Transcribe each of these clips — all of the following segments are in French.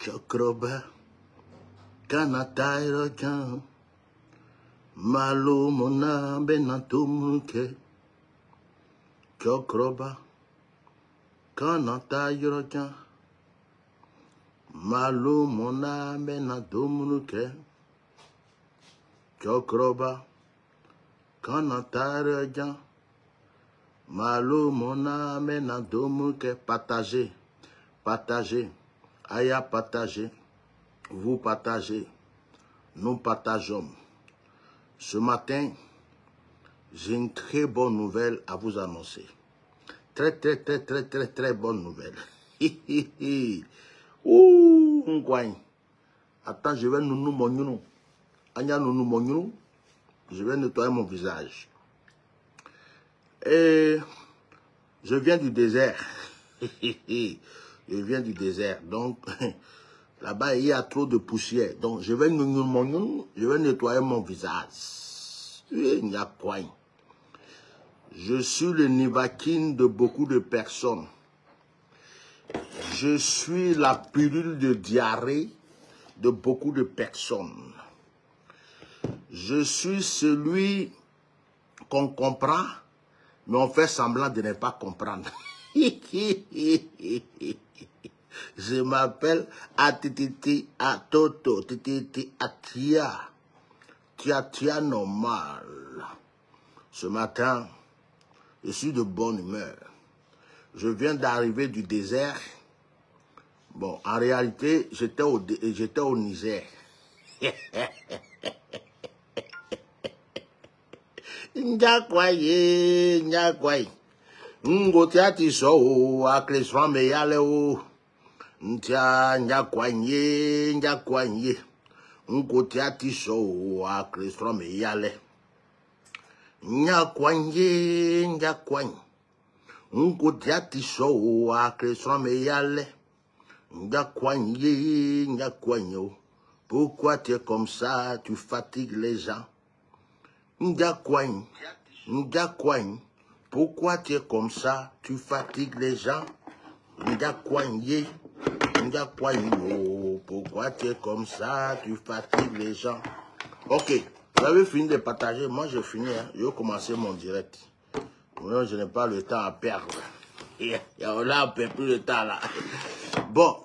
Chokroba, Kanatairo Jan, Malo Mona Benatumuke, Chokroba, Kanatairo Jan, Malo Mona Benatumuke, Chokroba, Kanatairo Jan, Malo Mona Benatumuke, partagez, partagez. Aya partagez, vous partagez, nous partageons. Ce matin, j'ai une très bonne nouvelle à vous annoncer. Très bonne nouvelle. Ouh, attends, je vais nous monyer. Anya nous monyer. Je vais nettoyer mon visage. Et je viens du désert. Je viens du désert, donc là-bas il y a trop de poussière. Donc je vais nettoyer mon visage. Je suis le Nivakin de beaucoup de personnes. Je suis la pilule de diarrhée de beaucoup de personnes. Je suis celui qu'on comprend, mais on fait semblant de ne pas comprendre. Je m'appelle Atititi Atoto, Tititi Atia, Tia normal. Ce matin, je suis de bonne humeur. Je viens d'arriver du désert. Bon, en réalité, j'étais au Niger. Nyakwaye, nyakwaye. Ngotiati so akleswa me yale o ntia nyakwanye ngotiati so akleswa me yale nyakwanye ngotiati so akleswa me yale nyakwanye. Pourquoi tu es comme ça, tu fatigues les gens? Nyakwanye. Pourquoi tu es comme ça? Tu fatigues les gens? Pourquoi tu es comme ça? Tu fatigues les gens? Ok, vous avez fini de partager. Moi, j'ai fini. Hein. Je vais commencer mon direct. Moi, je n'ai pas le temps à perdre. Là, on ne perd plus le temps là. Bon,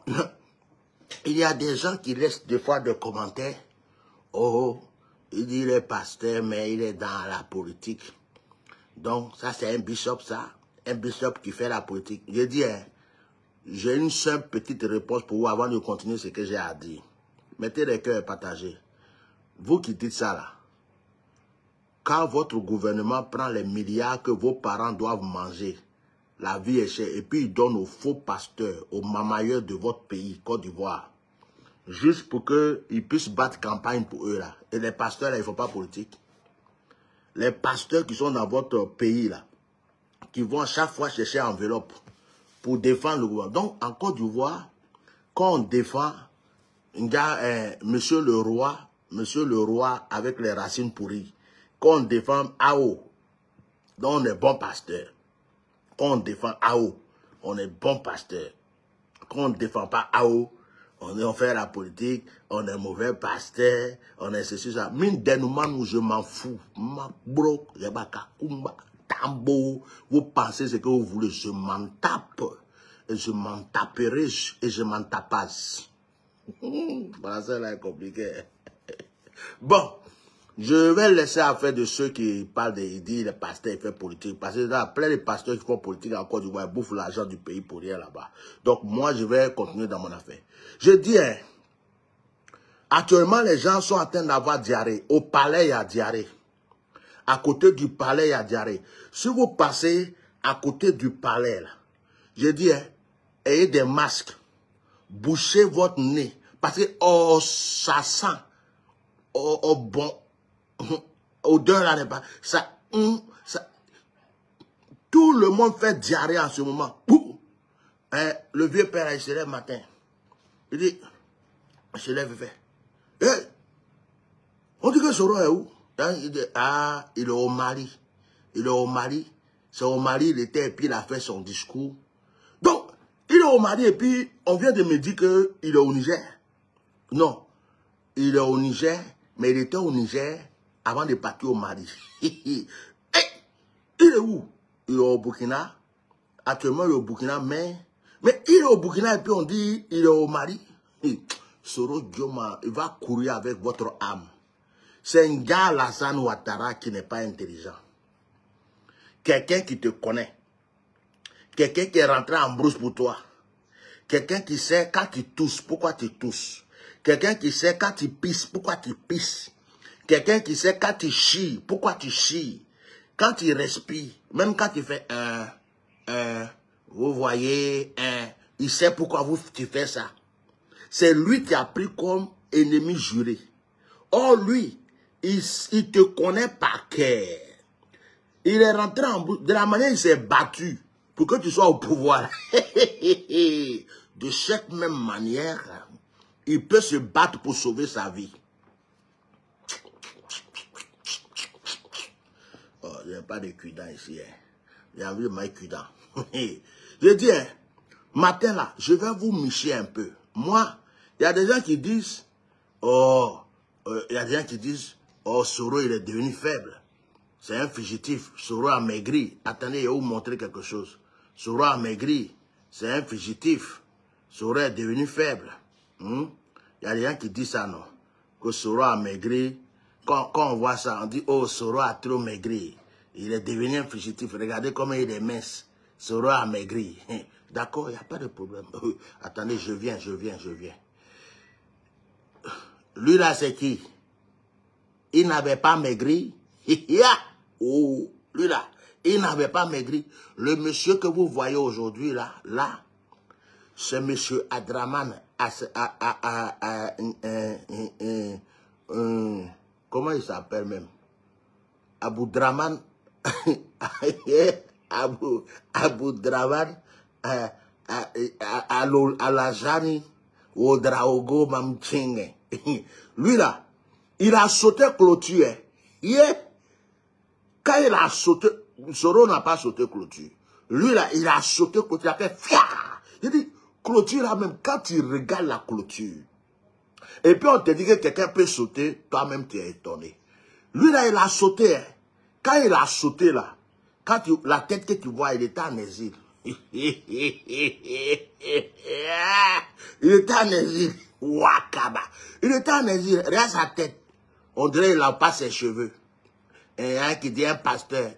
il y a des gens qui laissent des fois des commentaires. Oh, il dit il est pasteur, mais il est dans la politique. Donc, ça, c'est un bishop, ça. Un bishop qui fait la politique. Je dis, hein, j'ai une simple petite réponse pour vous avant de continuer ce que j'ai à dire. Mettez les cœurs et partagez. Vous qui dites ça, là, quand votre gouvernement prend les milliards que vos parents doivent manger, la vie est chère, et puis il donne aux faux pasteurs, aux mamailleurs de votre pays, Côte d'Ivoire, juste pour qu'ils puissent battre campagne pour eux, là. Et les pasteurs, là, ils ne font pas politique. Les pasteurs qui sont dans votre pays, là, qui vont à chaque fois chercher enveloppe pour défendre le gouvernement. Donc, en Côte d'Ivoire, quand on défend Monsieur le Roi avec les racines pourries, quand on défend AO, donc on est bon pasteur. Quand on défend AO, on est bon pasteur. Quand on ne défend pas AO, on fait la politique, on est mauvais pasteur, on est ceci, ça. Mine dénouement, je m'en fous. Mabro, Kumba, Tambo, vous pensez ce que vous voulez, je m'en tape. Et je m'en taperai et je m'en tapasse. Voilà, ça là est compliqué. Bon, je vais laisser affaire de ceux qui parlent ils disent les pasteurs, ils font politique. Parce que il y a plein de pasteurs qui font politique en Côte d'Ivoire, ils bouffent l'argent du pays pour rien là-bas. Donc moi, je vais continuer dans mon affaire. Je dis, hein, actuellement, les gens sont en train d'avoir diarrhée. Au palais, il y a diarrhée. À côté du palais, il y a diarrhée. Si vous passez à côté du palais, là, je dis, hein, ayez des masques. Bouchez votre nez. Parce que, oh, ça sent. Oh, bon. Odeur là n'est pas. Ça, tout le monde fait diarrhée en ce moment. Le vieux père, il se lève le matin. Il dit, il se lève, il fait. Hey, on dit que Soro est où? Il dit, ah, il est au Mali. Il est au Mali. C'est au Mali, il était, et puis il a fait son discours. Donc, il est au Mali et puis on vient de me dire qu'il est au Niger. Non, il est au Niger, mais il était au Niger avant de partir au Mali. Il est où? Il est au Burkina. Actuellement, il est au Burkina, mais il est au Burkina et puis on dit il est au Mali. Soro Dioma, il va courir avec votre âme. C'est un gars, Alassane Ouattara, qui n'est pas intelligent. Quelqu'un qui te connaît. Quelqu'un qui est rentré en brousse pour toi. Quelqu'un qui sait quand tu tousses, pourquoi tu tousses. Quelqu'un qui sait quand tu pisses, pourquoi tu pisses. Quelqu'un qui sait quand tu chies, pourquoi tu chies. Quand tu respires, même quand tu fais vous voyez, il sait pourquoi tu fais ça. C'est lui qui a pris comme ennemi juré. Or, lui, il te connaît par cœur. Il est rentré en brousse. De la manière il s'est battu pour que tu sois au pouvoir. De cette même manière, il peut se battre pour sauver sa vie. Oh, il n'y a pas de cuidant ici. Hein. J'ai envie de mettre cuidant. Je dis, hein, matin là, je vais vous micher un peu. Moi, il y a des gens qui disent, oh, il y a des gens qui disent, oh, Soro, il est devenu faible. C'est un fugitif. Soro a maigri. Attendez, je vais vous montrer quelque chose. Soro a maigri. C'est un fugitif. Soro est devenu faible. Il y a des gens qui disent ça, non? Que Soro a maigri. Quand on voit ça, on dit, oh, Soro a trop maigri. Il est devenu un fugitif. Regardez comment il est mince. Soro a maigri. D'accord, il n'y a pas de problème. Attendez, je viens. Lui là, c'est qui? Il n'avait pas maigri. Oh, lui là, il n'avait pas maigri. Le monsieur que vous voyez aujourd'hui là, c'est monsieur Adraman. Comment il s'appelle même? Abu Draman. Abu Draman. Alajani. Odraogo Mamchingue. Lui là, il a sauté clôture. Quand il a sauté, Soro n'a pas sauté clôture. Lui là, il a sauté clôture, il a fait fiar. Il dit, clôture là même, quand tu regardes la clôture, et puis on te dit que quelqu'un peut sauter, toi-même tu es étonné. Lui là, il a sauté. Hein. Quand il a sauté là, la tête que tu vois, il était en exil. Il était en exil. Wakaba. Il était en exil. Regarde sa tête. On dirait qu'il n'a pas ses cheveux. Qui dit un pasteur.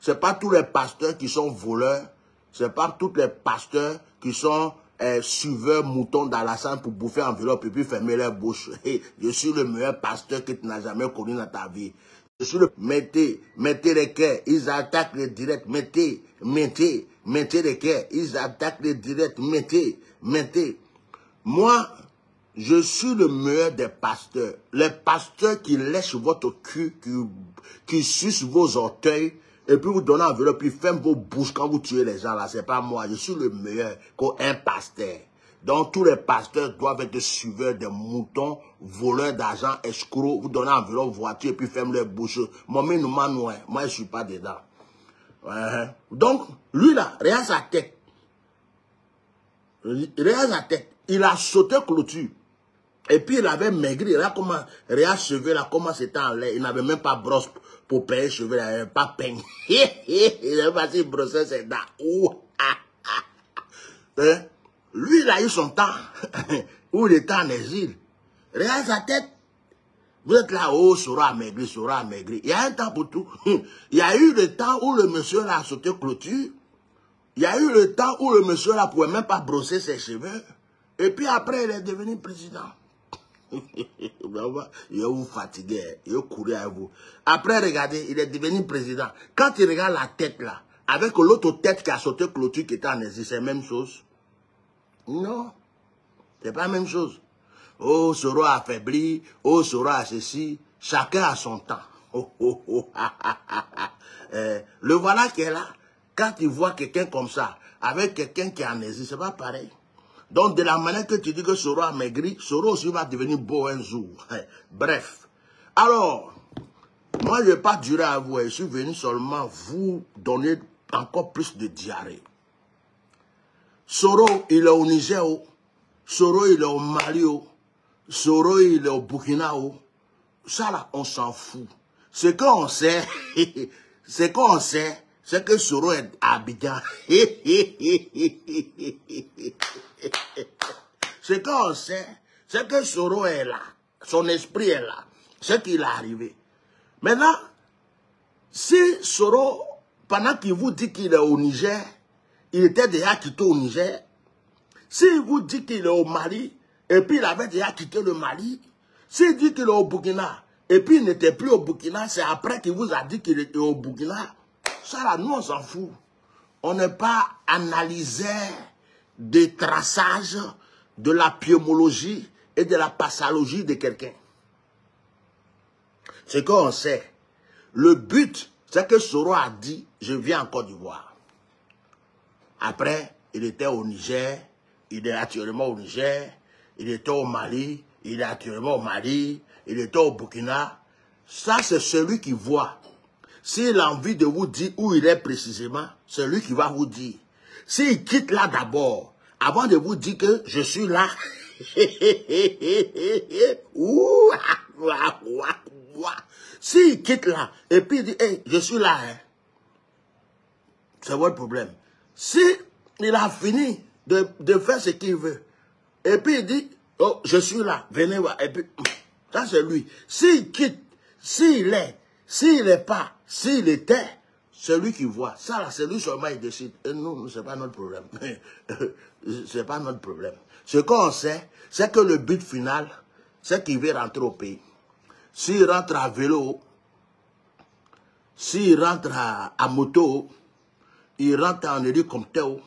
C'est pas tous les pasteurs qui sont voleurs. C'est pas tous les pasteurs qui sont suiveurs moutons d'Alassane pour bouffer enveloppe et puis fermer leur bouche. Je suis le meilleur pasteur que tu n'as jamais connu dans ta vie. Je suis le... Mettez les cœurs. Ils attaquent les directs. Mettez les cœurs. Ils attaquent les directs. Mettez. Moi, je suis le meilleur des pasteurs. Les pasteurs qui lèchent votre cul, qui sucent vos orteils, et puis vous donnez enveloppe, puis ferment vos bouches quand vous tuez les gens là. C'est pas moi. Je suis le meilleur qu'un pasteur. Donc tous les pasteurs doivent être suiveurs des moutons, voleurs d'argent, escrocs. Vous donnez enveloppe voiture, et puis ferment leurs bouches. Moi, je suis pas dedans. Donc, lui là, regarde sa tête. Il a sauté clôture. Et puis il avait maigri. Regarde comment, regarde cheveux là, comment c'était en l'air. Il n'avait même pas brosse pour payer cheveux là. Il n'avait pas peigne. Il avait pas si brosser ses dents. Lui il a eu son temps. Où il était en exil. Regarde sa tête. Vous êtes là, oh, Soro a maigri. Il y a un temps pour tout. Il y a eu le temps où le monsieur là a sauté clôture. Il y a eu le temps où le monsieur là pouvait même pas brosser ses cheveux. Et puis après, il est devenu président. Il est vous fatigué, il est couru à vous. Après, regardez, il est devenu président. Quand il regarde la tête là, avec l'autre tête qui a sauté clôture qui était en exil, c'est la même chose? Non, c'est pas la même chose. Oh, Soro a affaibli, oh, Soro a ceci, chacun a son temps. Le voilà qui est là. Quand tu vois quelqu'un comme ça, avec quelqu'un qui est en exil, c'est pas pareil. Donc, de la manière que tu dis que Soro a maigri, Soro aussi va devenir beau un jour. Bref. Alors, moi, je n'ai pas duré à vous. Je suis venu seulement vous donner encore plus de diarrhée. Soro, il est au Niger. Soro, il est au Mali. Soro, il est au Burkina. Ça là, on s'en fout. Ce qu'on sait, c'est que Soro est à Abidjan. Ce qu'on sait, c'est que Soro est là. Son esprit est là. C'est qu'il est arrivé. Maintenant, si Soro, pendant qu'il vous dit qu'il est au Niger, il était déjà quitté au Niger. S'il vous dit qu'il est au Mali, et puis il avait déjà quitté le Mali, s'il dit qu'il est au Burkina, et puis il n'était plus au Burkina, c'est après qu'il vous a dit qu'il était au Burkina, ça là, nous on s'en fout. On n'est pas analysé des traçages de la pneumologie et de la passologie de quelqu'un. Ce qu'on sait, le but, c'est que Soro a dit, je viens en Côte d'Ivoire. Après, il était au Niger, il est actuellement au Niger, il était au Mali, il est actuellement au Mali, il était au Burkina. Ça, c'est celui qui voit. S'il a envie de vous dire où il est précisément, c'est lui qui va vous dire. S'il quitte là d'abord, avant de vous dire que je suis là, s'il quitte là, et puis il dit, hey, je suis là, hein, c'est votre problème. Si il a fini de faire ce qu'il veut, et puis il dit, oh, je suis là, venez voir, et puis, ça c'est lui. S'il quitte, s'il est pas, s'il était, c'est lui qui voit. Ça là, c'est lui seulement il décide. Et nous, c'est pas notre problème. C'est pas notre problème. Ce qu'on sait, c'est que le but final, c'est qu'il veut rentrer au pays. S'il rentre à vélo, s'il rentre à moto, il rentre en hélicoptère,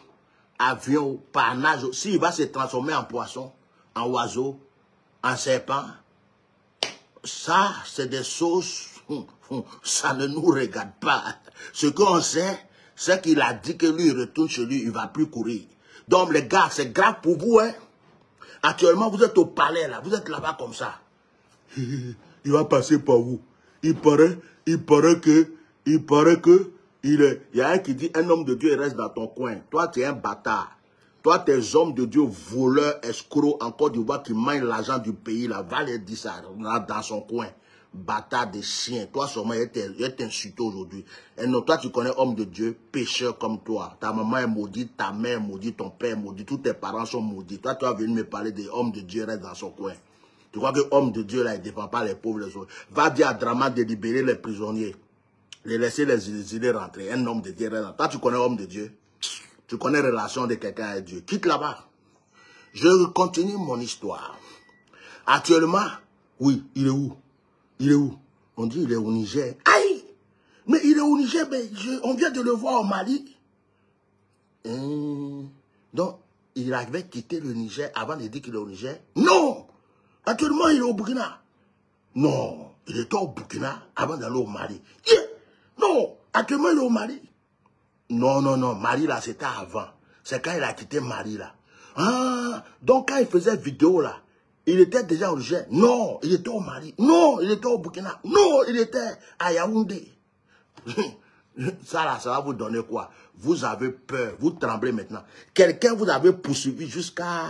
avion, par nage, s'il va se transformer en poisson, en oiseau, en serpent, ça, c'est des choses, ça ne nous regarde pas. Ce qu'on sait, c'est qu'il a dit que lui, il retourne chez lui, il ne va plus courir. Donc, les gars, c'est grave pour vous, hein. Actuellement, vous êtes au palais, là, vous êtes là-bas comme ça. Il va passer par vous. Il paraît que, il y a un qui dit, un homme de Dieu, il reste dans ton coin. Toi, tu es un bâtard. Toi, tes hommes de Dieu, voleurs, escrocs, en Côte d'Ivoire, qui mangent l'argent du pays, là, va les dire ça, dans son coin. Bâtard de chien. Toi, seulement, il t'insulte aujourd'hui. Et non, toi, tu connais homme de Dieu, pécheur comme toi. Ta maman est maudite, ta mère est maudite, ton père est maudit, tous tes parents sont maudits. Toi, tu vas venir me parler des hommes de Dieu, reste dans son coin. Tu crois que homme de Dieu, là, il ne défend pas les pauvres, les autres. Va dire à Drama de libérer les prisonniers. Les laisser les exilés rentrer. Un homme de Dieu, reste. Toi, tu connais homme de Dieu. Tu connais la relation de quelqu'un avec Dieu. Quitte là-bas. Je continue mon histoire. Actuellement, oui, il est où? Il est où? On dit il est au Niger. Aïe! Mais il est au Niger, mais on vient de le voir au Mali. Donc, il avait quitté le Niger avant de dire qu'il est au Niger. Non! Actuellement, il est au Burkina. Non, il était au Burkina avant d'aller au Mali. Yeah. Non, actuellement, il est au Mali. Non, non, non, Mali, là, c'était avant. C'est quand il a quitté Mali, là. Ah, donc quand il faisait vidéo, là, il était déjà au Niger. Non, il était au Mali. Non, il était au Burkina. Non, il était à Yaoundé. Ça, là, ça va vous donner quoi? Vous avez peur, vous tremblez maintenant. Quelqu'un vous avait poursuivi jusqu'à...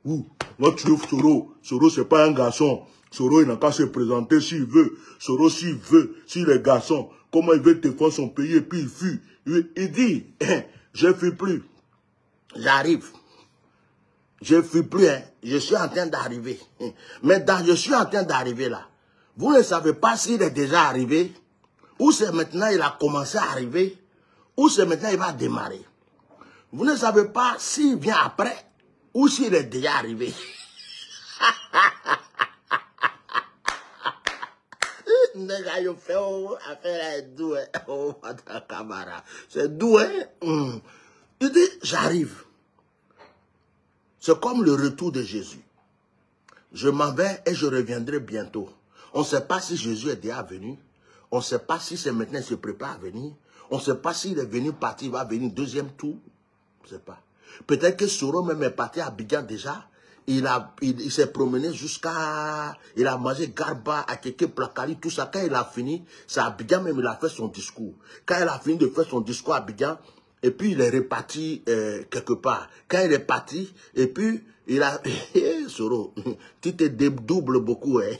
Où? Moi, tu trouves Soro. Soro, c'est pas un garçon. Soro, il n'a qu'à se présenter s'il veut. Soro, s'il veut, s'il est garçon, comment il veut défendre son pays et puis il fuit. Il dit, je ne fuis plus. J'arrive. Je ne fuis plus, hein. Je suis en train d'arriver. Mais je suis en train d'arriver là. Vous ne savez pas s'il est déjà arrivé, ou c'est maintenant il a commencé à arriver, ou c'est maintenant il va démarrer. Vous ne savez pas s'il vient après, ou s'il est déjà arrivé. C'est doux, hein? Il dit, j'arrive. C'est comme le retour de Jésus. Je m'en vais et je reviendrai bientôt. On ne sait pas si Jésus est déjà venu. On ne sait pas si c'est maintenant qu'il se prépare à venir. On ne sait pas s'il est venu partir, il va venir deuxième tour. On ne sait pas. Peut-être que Soro même est parti à Abidjan déjà. Il s'est promené jusqu'à... Il a mangé Garba, Akeke, Plakali, tout ça. Quand il a fini, c'est à Abidjan même il a fait son discours. Quand il a fini de faire son discours à Abidjan, Et puis, il est reparti quelque part. Quand il est parti, et puis, il a... Soro, tu te dédoubles beaucoup, hein.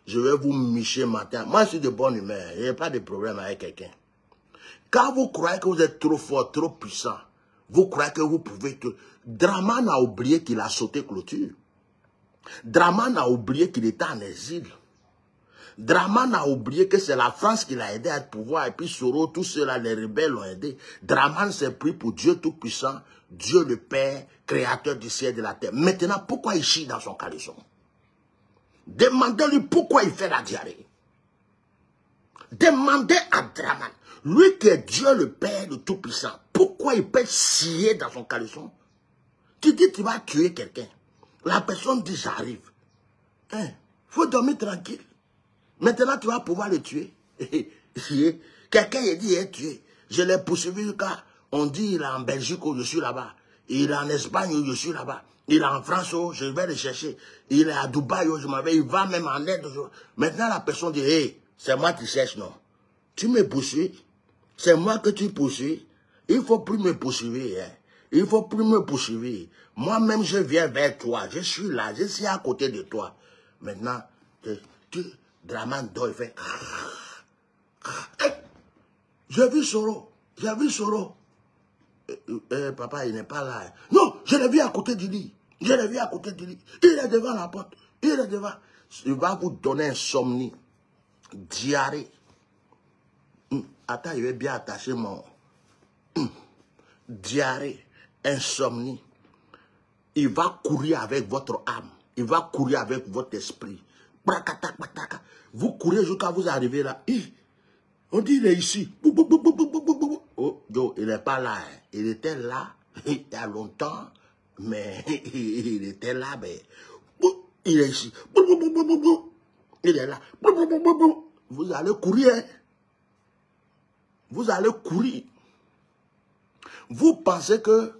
Je vais vous micher matin. Moi, je suis de bonne humeur. Il n'y a pas de problème avec quelqu'un. Quand vous croyez que vous êtes trop fort, trop puissant, vous croyez que vous pouvez... Draman a oublié qu'il a sauté clôture. Draman a oublié qu'il était en exil. Draman a oublié que c'est la France qui l'a aidé à être pouvoir. Et puis Soro, tous ceux-là, les rebelles l'ont aidé. Draman s'est pris pour Dieu Tout-Puissant, Dieu le Père, créateur du ciel et de la terre. Maintenant, pourquoi il chie dans son caleçon? Demandez-lui pourquoi il fait la diarrhée. Demandez à Draman, lui qui est Dieu le Père, le Tout-Puissant, pourquoi il peut scier dans son caleçon? Tu dis tu vas tuer quelqu'un. La personne dit j'arrive. Hein? Faut dormir tranquille. Maintenant, tu vas pouvoir le tuer. Quelqu'un a dit, il est tué. Je l'ai poursuivi jusqu'à, on dit, il est en Belgique où je suis là-bas. Il est en Espagne où je suis là-bas. Il est en France où je vais le chercher. Il est à Dubaï où je m'en vais. Il va même en Inde. Maintenant, la personne dit, hey, c'est moi qui cherche, non. Tu me poursuis. C'est moi que tu poursuis. Il ne faut plus me poursuivre. Hein. Il ne faut plus me poursuivre. Moi-même, je viens vers toi. Je suis là. Je suis à côté de toi. Maintenant, Draman dort, il fait... J'ai vu Soro. J'ai vu Soro. Papa, il n'est pas là. Non, je l'ai vu à côté du lit. Je l'ai vu à côté du lit. Il est devant la porte. Il est devant. Il va vous donner insomnie. Diarrhée. Attends, il va bien attacher mon... Diarrhée. Insomnie. Il va courir avec votre âme. Il va courir avec votre esprit. Vous courez jusqu'à vous arriver là. On dit il est ici. Oh, Joe, il n'est pas là. Hein. Il était là il y a longtemps. Mais il était là. Mais il est ici. Il est là. Vous allez courir. Hein. Vous allez courir. Vous pensez que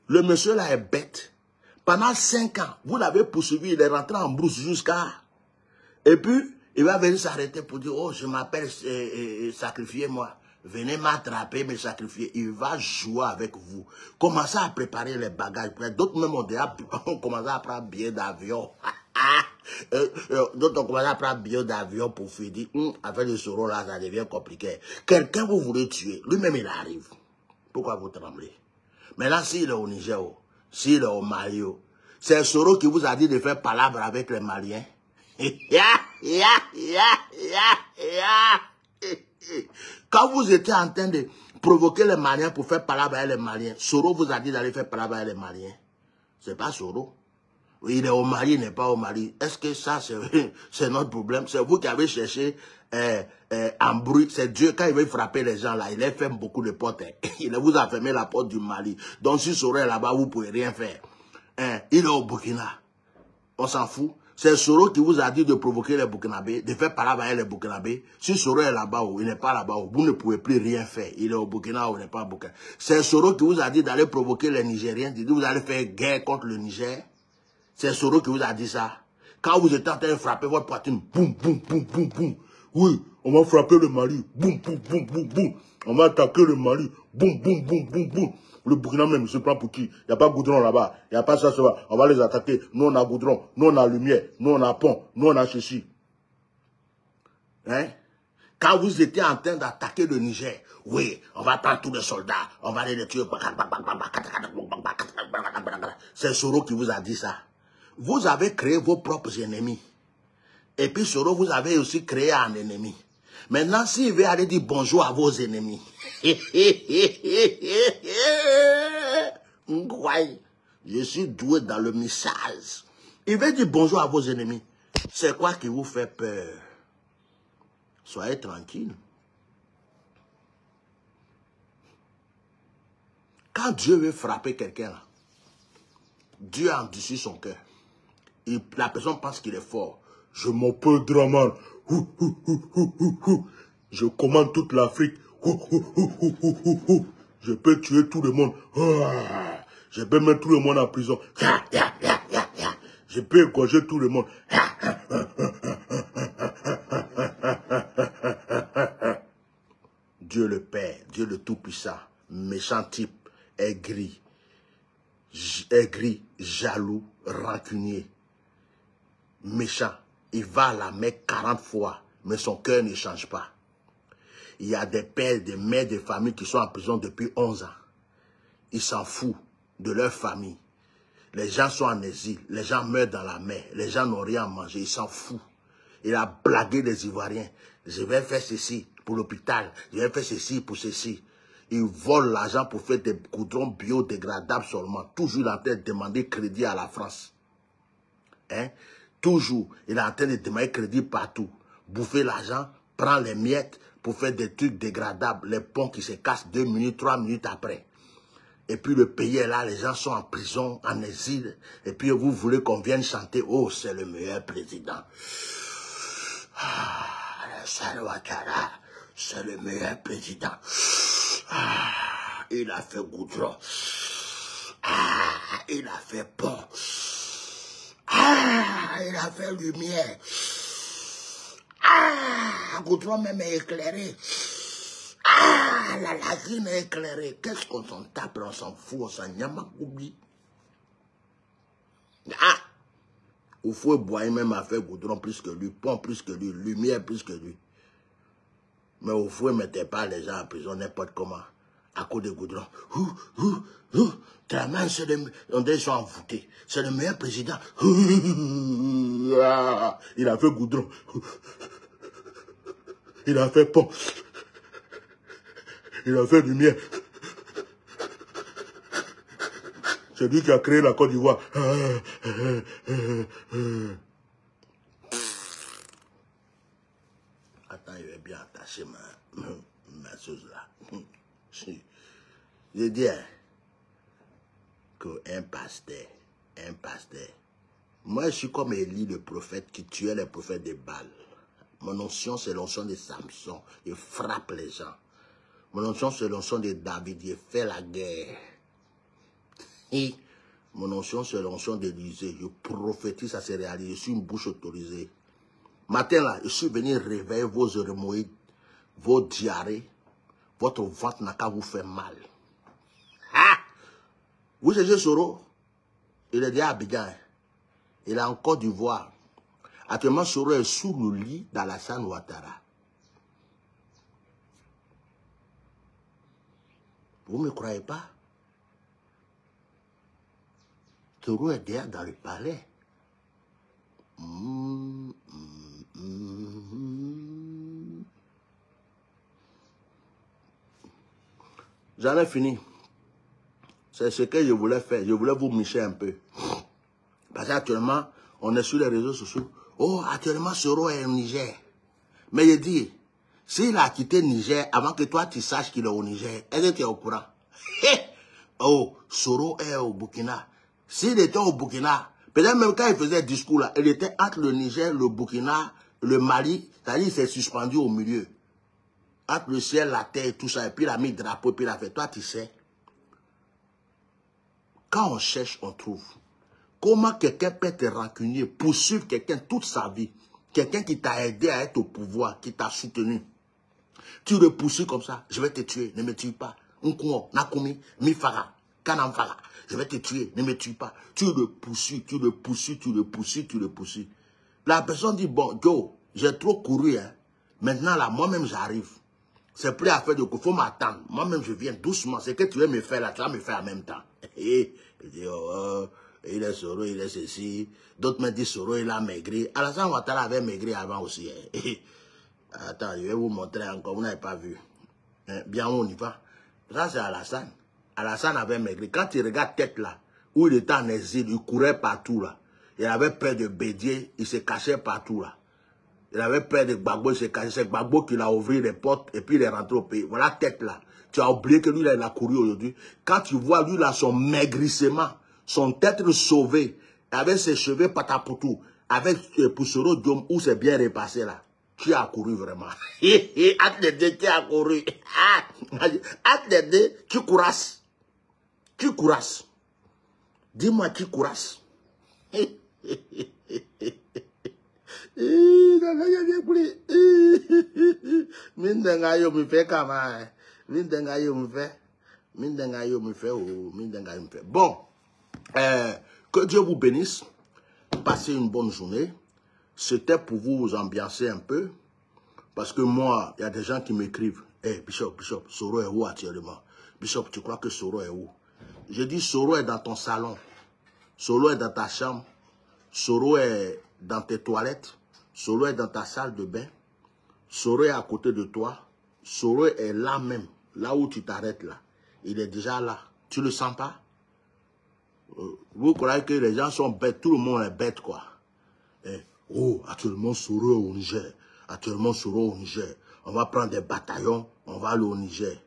le monsieur là est bête. Pendant 5 ans, vous l'avez poursuivi. Il est rentré en brousse jusqu'à... Et puis, il va venir s'arrêter pour dire, oh, je m'appelle sacrifiez-moi. Venez m'attraper, me sacrifier. Il va jouer avec vous. Commencez à préparer les bagages. D'autres même ont commencé à prendre billet d'avion. D'autres ont commencé à prendre billet d'avion pour finir. Avec le Soro là, ça devient compliqué. Quelqu'un vous voulez tuer. Lui-même, il arrive. Pourquoi vous tremblez? Maintenant, s'il est au Niger, s'il est au Mali, c'est Soro qui vous a dit de faire palabre avec les Maliens. Quand vous étiez en train de provoquer les Maliens pour faire palabre avec les Maliens, Soro vous a dit d'aller faire palabre avec les Maliens. C'est pas Soro. Il est au Mali, il n'est pas au Mali. Est-ce que ça, c'est notre problème? C'est vous qui avez cherché en bruit. C'est Dieu, quand il veut frapper les gens là, il les ferme beaucoup de portes. Il vous a fermé la porte du Mali. Donc si Soro est là-bas, vous ne pouvez rien faire. Il est au Burkina. On s'en fout. C'est Soro qui vous a dit de provoquer les Burkinabés, de faire palabre avec les Burkinabés. Si Soro est là-bas ou il n'est pas là-bas, vous ne pouvez plus rien faire. Il est au Burkina ou il n'est pas au Burkina. C'est Soro qui vous a dit d'aller provoquer les Nigériens, de dire vous allez faire guerre contre le Niger. C'est Soro qui vous a dit ça. Quand vous êtes en train de frapper votre poitrine, boum, boum, boum, boum, boum. Oui, on va frapper le Mali, boum, boum, boum, boum, boum. On va attaquer le Mali, boum, boum, boum, boum, boum. Le Burkina même se prend pour qui? Il n'y a pas goudron là-bas. Il n'y a pas ça, ça va. On va les attaquer. Nous, on a goudron. Nous, on a lumière. Nous, on a pont. Nous, on a ceci. Hein? Quand vous étiez en train d'attaquer le Niger, oui, on va prendre tous les soldats. On va les tuer. C'est Soro qui vous a dit ça. Vous avez créé vos propres ennemis. Et puis Soro, vous avez aussi créé un ennemi. Maintenant, s'il veut aller dire bonjour à vos ennemis, je suis doué dans le message. Il veut dire bonjour à vos ennemis. C'est quoi qui vous fait peur? Soyez tranquille. Quand Dieu veut frapper quelqu'un, Dieu endurcit son cœur. La personne pense qu'il est fort. Je m'appelle Draman. Je commande toute l'Afrique. Je peux tuer tout le monde. Je peux mettre tout le monde en prison. Je peux égorger tout le monde. Dieu le Père, Dieu le Tout-Puissant, méchant type, aigri, jaloux, rancunier, méchant. Il va à la Mecque 40 fois, mais son cœur ne change pas. Il y a des pères, des mères de famille qui sont en prison depuis 11 ans. Ils s'en foutent de leur famille. Les gens sont en exil, les gens meurent dans la mer, les gens n'ont rien à manger, ils s'en foutent. Il a blagué les Ivoiriens. Je vais faire ceci pour l'hôpital, je vais faire ceci pour ceci. Il vole l'argent pour faire des goudrons biodégradables seulement. Toujours il est en train de demander crédit à la France. Hein? Toujours, il est en train de demander crédit partout. Bouffer l'argent, prendre les miettes pour faire des trucs dégradables. Les ponts qui se cassent 2 minutes, 3 minutes après. Et puis le pays est là, les gens sont en prison, en exil. Et puis vous voulez qu'on vienne chanter, oh c'est le meilleur président. Alassane Ouattara, c'est le meilleur président. Il a fait goudron. Il a fait pont. Il a fait lumière. Goudron même est éclairé. La lagune est éclairée. Qu'est-ce qu'on s'en tape, on s'en fout, on s'en oublie. Au fou boire même a fait goudron plus que lui, pont plus que lui, lumière plus que lui. Mais au fou, ne mettez pas les gens en prison n'importe comment, à cause de goudron. Tellement, on dit sont envoûtés. C'est le meilleur président. Il a fait goudron. Il a fait pont. Il a fait lumière. C'est lui qui a créé la Côte d'Ivoire. Attends, il est bien attaché ma chose là. Je dis qu'un pasteur, moi je suis comme Élie le prophète qui tuait les prophètes de Baal. Mon onction c'est l'onction de Samson, il frappe les gens. Mon onction c'est l'onction de David, il fait la guerre. Et mon onction c'est l'onction d'Élysée, je prophétise, ça se réalise, je suis une bouche autorisée. Matin là, je suis venu réveiller vos hémorroïdes, vos diarrhées, votre ventre n'a qu'à vous faire mal. Vous cherchez Soro, il est déjà à Abidjan, il est en Côte d'Ivoire. Actuellement, Soro est sous le lit d'Alassane Ouattara. Vous ne me croyez pas? Soro est déjà dans le palais. J'en ai fini. C'est ce que je voulais faire. Je voulais vous micher un peu. Parce qu'actuellement, on est sur les réseaux sociaux. Oh, actuellement, Soro est au Niger. Mais je dis, s'il a quitté le Niger avant que toi tu saches qu'il est au Niger, est-ce que tu es au courant? Oh, Soro est au Burkina. S'il était au Burkina, peut-être même quand il faisait le discours là, il était entre le Niger, le Burkina, le Mali, c'est-à-dire il s'est suspendu au milieu. Entre le ciel, la terre, tout ça, et puis il a mis le drapeau, puis il a fait, toi tu sais. Quand on cherche, on trouve. Comment quelqu'un peut être rancunier, poursuivre quelqu'un toute sa vie, quelqu'un qui t'a aidé à être au pouvoir, qui t'a soutenu. Tu le poursuis comme ça, je vais te tuer, ne me tue pas. Nkuo, Nakumi, Mifara, Kanamfara, je vais te tuer, ne me tue pas. Tu le poursuis, tu le poursuis, tu le poursuis, tu le poursuis. La personne dit, bon, Joe, j'ai trop couru, hein. Maintenant là, moi-même j'arrive. C'est plus à faire de coup, il faut m'attendre. Moi-même je viens doucement, c'est que tu veux me faire là, tu vas me faire en même temps. Et je dis, oh, il est Soro, il est ceci. D'autres me disent Soro, il a maigri. Alassane Ouattara avait maigri avant aussi. Hein. Attends, je vais vous montrer encore, vous n'avez pas vu. Hein, bien, on y va. Ça, c'est Alassane. Alassane avait maigri. Quand tu regardes tête là, où il était en exil, il courait partout là. Il avait peur de Bédier, il se cachait partout là. Il avait peur de Gbagbo, il se cachait. C'est Gbagbo qui l'a ouvert les portes et puis il est rentré au pays. Voilà tête là. Tu as oublié que lui là, il a couru aujourd'hui. Quand tu vois lui là, son maigrissement, son tête sauvée, avec ses cheveux patapoutou, avec Poussero Diom, où c'est bien repassé là. Tu as couru vraiment. Acte de deux, tu as couru. Acte de deux, tu courasses. Tu courasses. Dis-moi, tu courasses. Mindengayo me fait comment? Mindengayo me fait. Mindengayo me fait. Oh, Mindengayo me fait. Bon, que Dieu vous bénisse. Passez une bonne journée. C'était pour vous ambiancer un peu. Parce que moi, il y a des gens qui m'écrivent. Hey, Bishop, Soro est où actuellement? Bishop, tu crois que Soro est où? Je dis, Soro est dans ton salon. Soro est dans ta chambre. Soro est dans tes toilettes. Soro est dans ta salle de bain. Soro est à côté de toi. Soro est là même. Là où tu t'arrêtes là. Il est déjà là. Tu le sens pas? Vous croyez que les gens sont bêtes. Tout le monde est bête, quoi. Oh, actuellement, Soro est au Niger. Actuellement, Soro au Niger. On va prendre des bataillons. On va aller au Niger.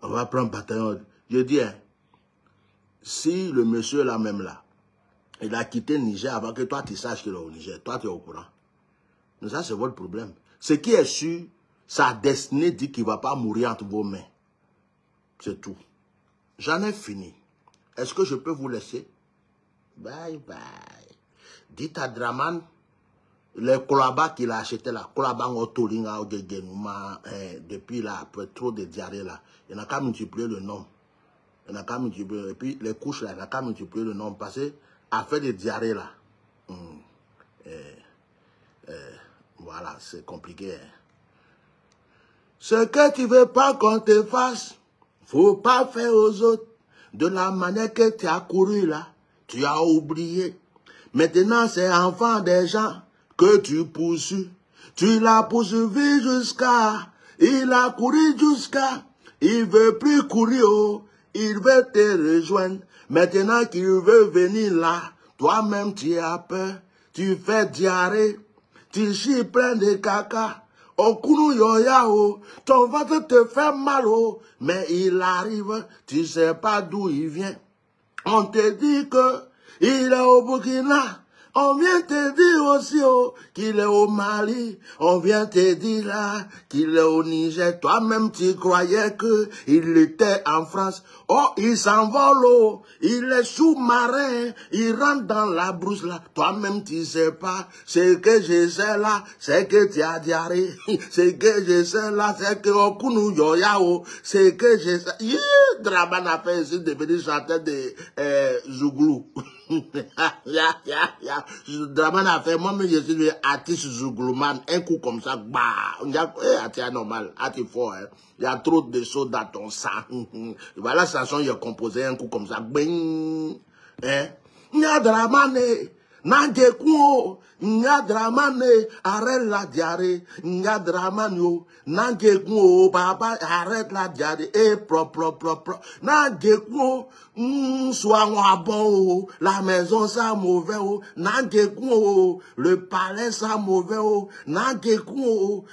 On va prendre bataillon. Je dis, hein, si le monsieur là même là, il a quitté le Niger avant que toi tu saches qu'il est au Niger, toi tu es au courant. Mais ça c'est votre problème. Ce qui est sûr, sa destinée dit qu'il ne va pas mourir entre vos mains. C'est tout. J'en ai fini. Est-ce que je peux vous laisser? Bye bye. Dites à Draman, les kolabas qu'il a acheté là, kolabas ngotolinga depuis là, après trop de diarrhée là, il n'a qu'à multiplier le nombre. Il n'a qu'à multiplier. Et puis les couches là, il n'a qu'à multiplier le nombre. Parce que à faire des diarrhées là, voilà, c'est compliqué. Hein. Ce que tu veux pas qu'on te fasse, faut pas faire aux autres. De la manière que tu as couru là, tu as oublié. Maintenant c'est enfant des gens que tu poursuis. Tu l'as poursuivi jusqu'à, il a couru jusqu'à, il veut plus courir, oh, il veut te rejoindre. Maintenant qu'il veut venir là, toi-même tu as peur, tu fais diarrhée, tu chies plein de caca. Au kunu yoyao, ton ventre te fait mal, oh, mais il arrive, tu sais pas d'où il vient. On te dit que il est au Burkina. On vient te dire aussi oh, qu'il est au Mali. On vient te dire là qu'il est au Niger. Toi-même tu croyais qu'il était en France. Oh, il s'envole, oh, il est sous-marin. Il rentre dans la brousse là. Toi-même tu sais pas. Ce que je sais là, c'est que tu as diarrhée. Ce que je sais là, c'est que Okunu Yoyao. Ce que je sais. Draman a fait ici devenir chanteur de Zouglou. Draman a fait, moi-même je suis artiste Zouglouman, un coup comme ça, bah, on dit, c'est normal, c'est fort, hein. Il y a trop de choses dans ton sang. Voilà, ça chanson, il a composé un coup comme ça, bing, hein. Il y a Draman, Nangekou, nya dramane, arrête la diarrhée, nya dramane, nangekou, papa, arrête la diarrhée, propre, nangekou, sois moi bon, la maison ça mauvais, nangekou, le palais ça mauvais, nangekou,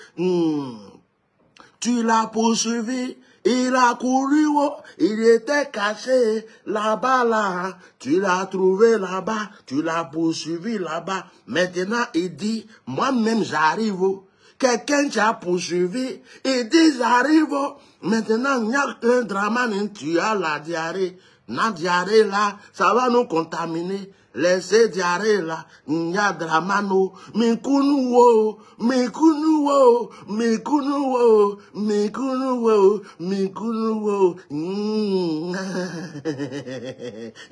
tu l'as poursuivi. Il a couru, oh, il était caché là-bas, là. Tu l'as trouvé là-bas, tu l'as poursuivi là-bas. Maintenant, il dit, moi-même j'arrive. Oh. Quelqu'un t'a poursuivi, il dit j'arrive. Oh. Maintenant, il y a un drame, tu as la diarrhée. La diarrhée là, ça va nous contaminer. Laissez diarrhée là, nya dramano, mikunuwo,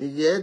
yeah.